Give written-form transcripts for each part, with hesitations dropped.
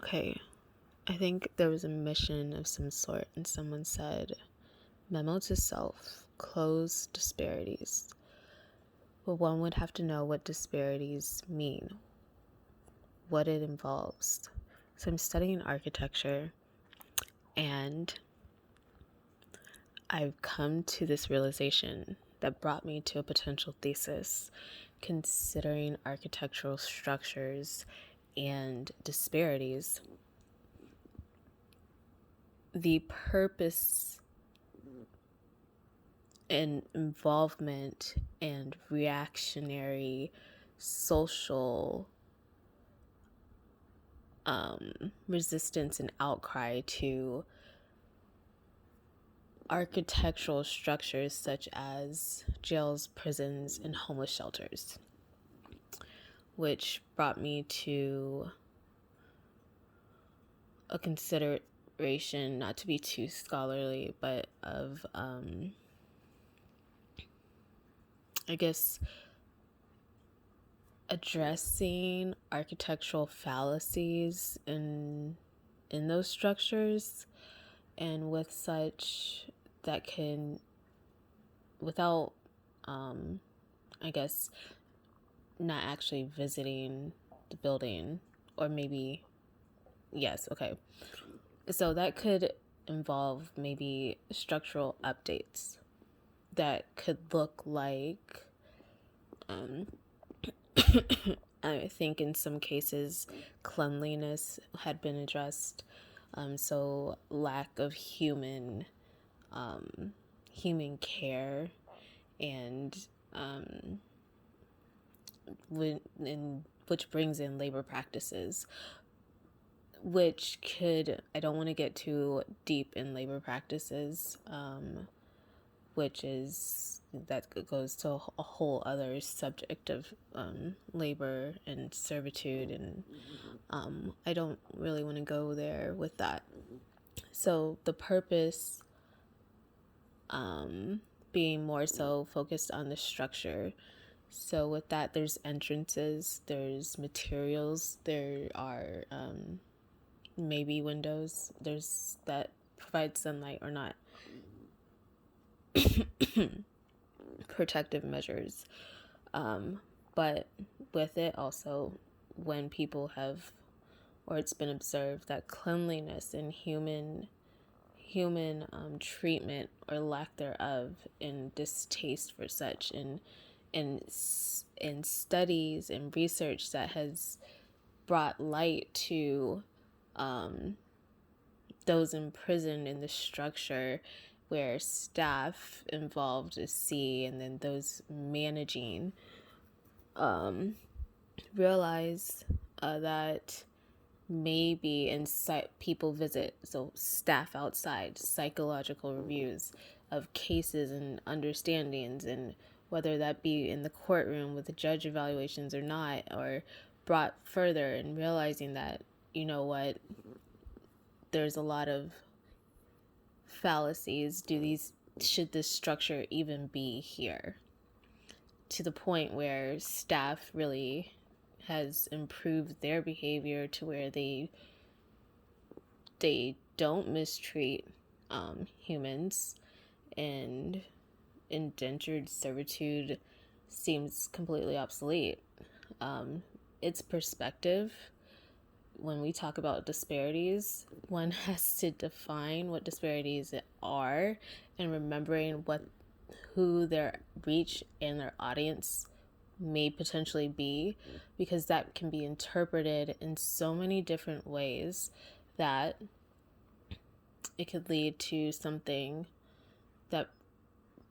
Okay, I think there was a mission of some sort, and someone said, memo to self, close disparities. But one would have to know what disparities mean, what it involves. So I'm studying architecture, and I've come to this realization that brought me to a potential thesis considering architectural structures and disparities. The purpose and involvement and reactionary social resistance and outcry to architectural structures such as jails, prisons, and homeless shelters, which brought me to a consideration, not to be too scholarly, but of I guess addressing architectural fallacies in those structures, and with such that can, without I guess not actually visiting the building, or maybe yes, okay, so that could involve maybe structural updates that could look like I think in some cases cleanliness had been addressed, so lack of human care, and which brings in labor practices, which could, I don't want to get too deep in labor practices, which is, that goes to a whole other subject of labor and servitude, and I don't really want to go there with that. So the purpose being more so focused on the structure. So with that, there's entrances, there's materials, there are maybe windows, there's that provide sunlight or not, protective measures. But with it also, when people have, or it's been observed that cleanliness and human treatment or lack thereof, and distaste for such, and in studies and research that has brought light to those imprisoned in the structure, where staff involved is C, and then those managing realize that maybe people visit, so staff outside, psychological reviews of cases and understandings, and whether that be in the courtroom with the judge evaluations or not, or brought further, and realizing that, you know what, there's a lot of fallacies. Should this structure even be here? To the point where staff really has improved their behavior to where they don't mistreat humans, and indentured servitude seems completely obsolete. It's perspective. When we talk about disparities, one has to define what disparities are, and remembering who their reach and their audience may potentially be, because that can be interpreted in so many different ways that it could lead to something that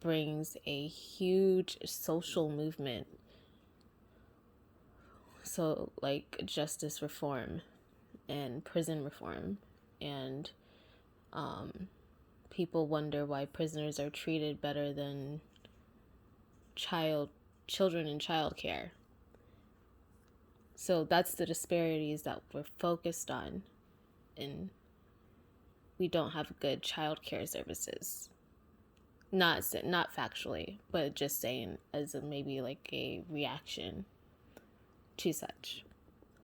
brings a huge social movement. So like justice reform and prison reform, and people wonder why prisoners are treated better than children in childcare. So that's the disparities that we're focused on, and we don't have good childcare services. Not factually, but just saying as maybe like a reaction to such.